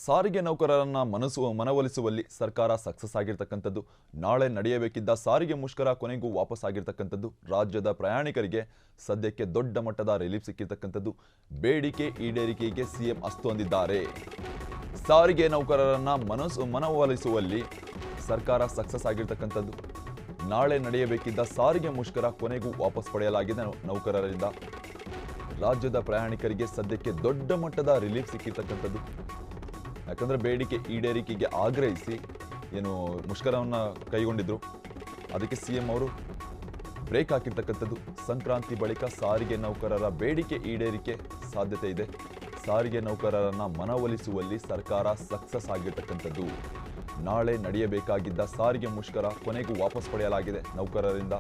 ಸಾರಿಗೆ ನೌಕರರನ್ನ ಮನವೊಲಿಸುವಲ್ಲಿ ಸರ್ಕಾರ ಸಕ್ಸಸ್ ಆಗಿರ್ತಕ್ಕಂಥದ್ದು. ನಾಳೆ ನಡೆಯಬೇಕಿದ್ದ ಸಾರಿಗೆ ಮುಷ್ಕರ ಕೊನೆಗೂ ವಾಪಸ್ ಆಗಿರ್ತಕ್ಕಂಥದ್ದು. ರಾಜ್ಯದ ಪ್ರಯಾಣಿಕರಿಗೆ ಸದ್ಯಕ್ಕೆ ದೊಡ್ಡ ಮಟ್ಟದ ರಿಲೀಫ್ ಸಿಕ್ಕಿರ್ತಕ್ಕಂಥದ್ದು. ಬೇಡಿಕೆ ಈಡೇರಿಕೆಗೆ ಸಿಎಂ ಅಸ್ತು ಅಂದಿದ್ದಾರೆ. ಸಾರಿಗೆ ನೌಕರರನ್ನ ಮನವೊಲಿಸುವಲ್ಲಿ ಸರ್ಕಾರ ಸಕ್ಸಸ್ ಆಗಿರ್ತಕ್ಕಂಥದ್ದು. ನಾಳೆ ನಡೆಯಬೇಕಿದ್ದ ಸಾರಿಗೆ ಮುಷ್ಕರ ಕೊನೆಗೂ ವಾಪಸ್ ಪಡೆಯಲಾಗಿದೆ ನೌಕರರಿಂದ. ರಾಜ್ಯದ ಪ್ರಯಾಣಿಕರಿಗೆ ಸದ್ಯಕ್ಕೆ ದೊಡ್ಡ ಮಟ್ಟದ ರಿಲೀಫ್ ಸಿಕ್ಕಿರ್ತಕ್ಕಂಥದ್ದು. ಯಾಕಂದರೆ ಬೇಡಿಕೆ ಈಡೇರಿಕೆಗೆ ಆಗ್ರಹಿಸಿ ಏನು ಮುಷ್ಕರವನ್ನು ಕೈಗೊಂಡಿದ್ರು, ಅದಕ್ಕೆ ಸಿಎಂ ಅವರು ಬ್ರೇಕ್ ಹಾಕಿರ್ತಕ್ಕಂಥದ್ದು. ಸಂಕ್ರಾಂತಿ ಬಳಿಕ ಸಾರಿಗೆ ನೌಕರರ ಬೇಡಿಕೆ ಈಡೇರಿಕೆ ಸಾಧ್ಯತೆ ಇದೆ. ಸಾರಿಗೆ ನೌಕರರನ್ನು ಮನವೊಲಿಸುವಲ್ಲಿ ಸರ್ಕಾರ ಸಕ್ಸಸ್ ಆಗಿರ್ತಕ್ಕಂಥದ್ದು. ನಾಳೆ ನಡೆಯಬೇಕಾಗಿದ್ದ ಸಾರಿಗೆ ಮುಷ್ಕರ ಕೊನೆಗೂ ವಾಪಸ್ ಪಡೆಯಲಾಗಿದೆ ನೌಕರರಿಂದ.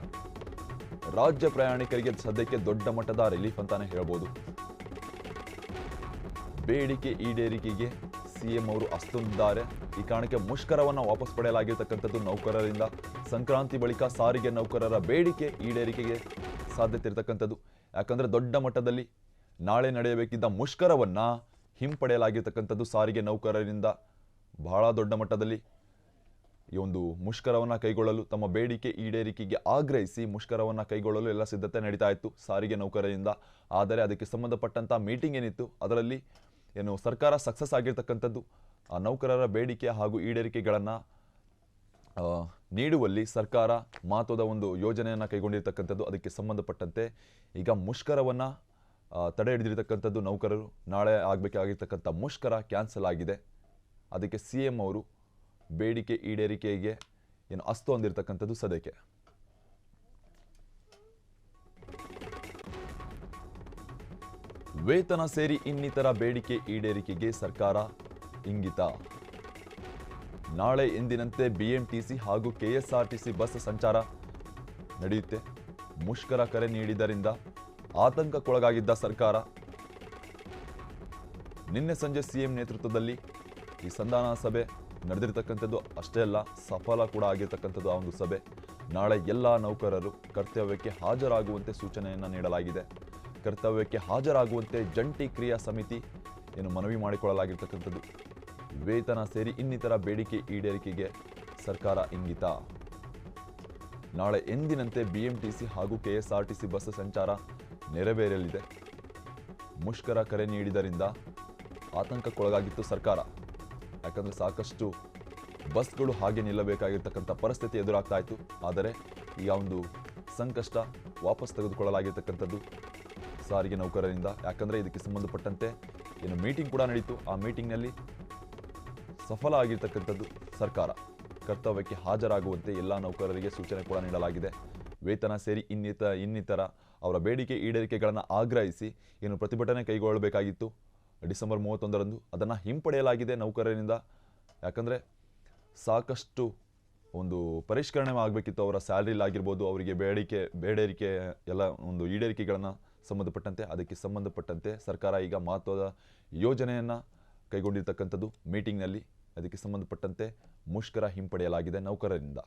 ರಾಜ್ಯ ಪ್ರಯಾಣಿಕರಿಗೆ ಸದ್ಯಕ್ಕೆ ದೊಡ್ಡ ಮಟ್ಟದ ರಿಲೀಫ್ ಅಂತಾನೆ ಹೇಳ್ಬೋದು. ಬೇಡಿಕೆ ಈಡೇರಿಕೆಗೆ ಸಿಎಂ ಅವರು ಅಸ್ತುಂದಿದ್ದಾರೆ. ಈ ಕಾರಣಕ್ಕೆ ಮುಷ್ಕರವನ್ನು ವಾಪಸ್ ಪಡೆಯಲಾಗಿರ್ತಕ್ಕಂಥದ್ದು ನೌಕರರಿಂದ. ಸಂಕ್ರಾಂತಿ ಬಳಿಕ ಸಾರಿಗೆ ನೌಕರರ ಬೇಡಿಕೆ ಈಡೇರಿಕೆಗೆ ಸಾಧ್ಯತೆ ಇರತಕ್ಕಂಥದ್ದು. ಯಾಕಂದರೆ ದೊಡ್ಡ ಮಟ್ಟದಲ್ಲಿ ನಾಳೆ ನಡೆಯಬೇಕಿದ್ದ ಮುಷ್ಕರವನ್ನು ಹಿಂಪಡೆಯಲಾಗಿರ್ತಕ್ಕಂಥದ್ದು ಸಾರಿಗೆ ನೌಕರರಿಂದ. ಬಹಳ ದೊಡ್ಡ ಮಟ್ಟದಲ್ಲಿ ಈ ಒಂದು ಮುಷ್ಕರವನ್ನು ಕೈಗೊಳ್ಳಲು, ತಮ್ಮ ಬೇಡಿಕೆ ಈಡೇರಿಕೆಗೆ ಆಗ್ರಹಿಸಿ ಮುಷ್ಕರವನ್ನು ಕೈಗೊಳ್ಳಲು ಎಲ್ಲ ಸಿದ್ಧತೆ ನಡೀತಾ ಇತ್ತು ಸಾರಿಗೆ ನೌಕರರಿಂದ. ಆದರೆ ಅದಕ್ಕೆ ಸಂಬಂಧಪಟ್ಟಂಥ ಮೀಟಿಂಗ್ ಏನಿತ್ತು ಅದರಲ್ಲಿ ಏನು ಸರ್ಕಾರ ಸಕ್ಸಸ್ ಆಗಿರ್ತಕ್ಕಂಥದ್ದು. ಆ ನೌಕರರ ಬೇಡಿಕೆ ಹಾಗೂ ಈಡೇರಿಕೆಗಳನ್ನು ನೀಡುವಲ್ಲಿ ಸರ್ಕಾರ ಮಹತ್ವದ ಒಂದು ಯೋಜನೆಯನ್ನು ಕೈಗೊಂಡಿರ್ತಕ್ಕಂಥದ್ದು. ಅದಕ್ಕೆ ಸಂಬಂಧಪಟ್ಟಂತೆ ಈಗ ಮುಷ್ಕರವನ್ನು ತಡೆ ಹಿಡಿದಿರ್ತಕ್ಕಂಥದ್ದು ನೌಕರರು. ನಾಳೆ ಆಗಬೇಕಾಗಿರ್ತಕ್ಕಂಥ ಮುಷ್ಕರ ಕ್ಯಾನ್ಸಲ್ ಆಗಿದೆ. ಅದಕ್ಕೆ ಸಿಎಂ ಅವರು ಬೇಡಿಕೆ ಈಡೇರಿಕೆಗೆ ಏನು ಅಸ್ತು ಅಂದಿರ್ತಕ್ಕಂಥದ್ದು ಸದ್ಯಕ್ಕೆ. ವೇತನ ಸೇರಿ ಇನ್ನಿತರ ಬೇಡಿಕೆ ಈಡೇರಿಕೆಗೆ ಸರ್ಕಾರ ಇಂಗಿತ. ನಾಳೆ ಎಂದಿನಂತೆ ಬಿಎಂಟಿಸಿ ಹಾಗೂ ಕೆಎಸ್ಆರ್ಟಿಸಿ ಬಸ್ ಸಂಚಾರ ನಡೆಯುತ್ತೆ. ಮುಷ್ಕರ ಕರೆ ನೀಡಿದ್ದರಿಂದ ಆತಂಕಕ್ಕೊಳಗಾಗಿದ್ದ ಸರ್ಕಾರ ನಿನ್ನೆ ಸಂಜೆ ಸಿಎಂ ನೇತೃತ್ವದಲ್ಲಿ ಈ ಸಂಧಾನ ಸಭೆ ನಡೆದಿರ್ತಕ್ಕಂಥದ್ದು. ಅಷ್ಟೇ ಅಲ್ಲ, ಸಫಲ ಕೂಡ ಆಗಿರ್ತಕ್ಕಂಥದ್ದು ಆ ಒಂದು ಸಭೆ. ನಾಳೆ ಎಲ್ಲ ನೌಕರರು ಕರ್ತವ್ಯಕ್ಕೆ ಹಾಜರಾಗುವಂತೆ ಸೂಚನೆಯನ್ನು ನೀಡಲಾಗಿದೆ. ಕರ್ತವ್ಯಕ್ಕೆ ಹಾಜರಾಗುವಂತೆ ಜಂಟಿ ಕ್ರಿಯಾ ಸಮಿತಿ ಏನು ಮನವಿ ಮಾಡಿಕೊಳ್ಳಲಾಗಿರ್ತಕ್ಕಂಥದ್ದು. ವೇತನ ಸೇರಿ ಇನ್ನಿತರ ಬೇಡಿಕೆ ಈಡೇರಿಕೆಗೆ ಸರ್ಕಾರ ಇಂಗಿತ. ನಾಳೆ ಎಂದಿನಂತೆ ಬಿಎಂಟಿಸಿ ಹಾಗೂ ಕೆಎಸ್ಆರ್ಟಿಸಿ ಬಸ್ ಸಂಚಾರ ನೆರವೇರಲಿದೆ. ಮುಷ್ಕರ ಕರೆ ನೀಡಿದ್ದರಿಂದ ಆತಂಕಕ್ಕೊಳಗಾಗಿತ್ತು ಸರ್ಕಾರ. ಯಾಕಂದರೆ ಸಾಕಷ್ಟು ಬಸ್ಗಳು ಹಾಗೆ ನಿಲ್ಲಬೇಕಾಗಿರ್ತಕ್ಕಂಥ ಪರಿಸ್ಥಿತಿ ಎದುರಾಗ್ತಾ ಇತ್ತು. ಆದರೆ ಈಗ ಒಂದು ಸಂಕಷ್ಟ ವಾಪಸ್ ತೆಗೆದುಕೊಳ್ಳಲಾಗಿರ್ತಕ್ಕಂಥದ್ದು ಸಾರಿಗೆ ನೌಕರರಿಂದ. ಯಾಕಂದರೆ ಇದಕ್ಕೆ ಸಂಬಂಧಪಟ್ಟಂತೆ ಏನು ಮೀಟಿಂಗ್ ಕೂಡ ನಡೀತು. ಆ ಮೀಟಿಂಗ್ನಲ್ಲಿ ಸಫಲ ಆಗಿರ್ತಕ್ಕಂಥದ್ದು ಸರ್ಕಾರ. ಕರ್ತವ್ಯಕ್ಕೆ ಹಾಜರಾಗುವಂತೆ ಎಲ್ಲ ನೌಕರರಿಗೆ ಸೂಚನೆ ಕೂಡ ನೀಡಲಾಗಿದೆ. ವೇತನ ಸೇರಿ ಇನ್ನಿತರ ಅವರ ಬೇಡಿಕೆ ಈಡೇರಿಕೆಗಳನ್ನು ಆಗ್ರಹಿಸಿ ಏನು ಪ್ರತಿಭಟನೆ ಕೈಗೊಳ್ಳಬೇಕಾಗಿತ್ತು ಡಿಸೆಂಬರ್ 31ರಂದು, ಅದನ್ನು ಹಿಂಪಡೆಯಲಾಗಿದೆ ನೌಕರರಿಂದ. ಯಾಕಂದರೆ ಸಾಕಷ್ಟು ಒಂದು ಪರಿಷ್ಕರಣೆ ಆಗಬೇಕಿತ್ತು ಅವರ ಸ್ಯಾಲ್ರಿಲಾಗಿರ್ಬೋದು, ಅವರಿಗೆ ಬೇಡಿಕೆ ಎಲ್ಲ ಒಂದು ಈಡೇರಿಕೆಗಳನ್ನು ಸಂಬಂಧಪಟ್ಟಂತೆ. ಅದಕ್ಕೆ ಸಂಬಂಧಪಟ್ಟಂತೆ ಸರ್ಕಾರ ಈಗ ಮಹತ್ವದ ಯೋಜನೆಯನ್ನು ಕೈಗೊಂಡಿರ್ತಕ್ಕಂಥದ್ದು ಮೀಟಿಂಗ್ನಲ್ಲಿ. ಅದಕ್ಕೆ ಸಂಬಂಧಪಟ್ಟಂತೆ ಮುಷ್ಕರ ಹಿಂಪಡೆಯಲಾಗಿದೆ ನೌಕರರಿಂದ.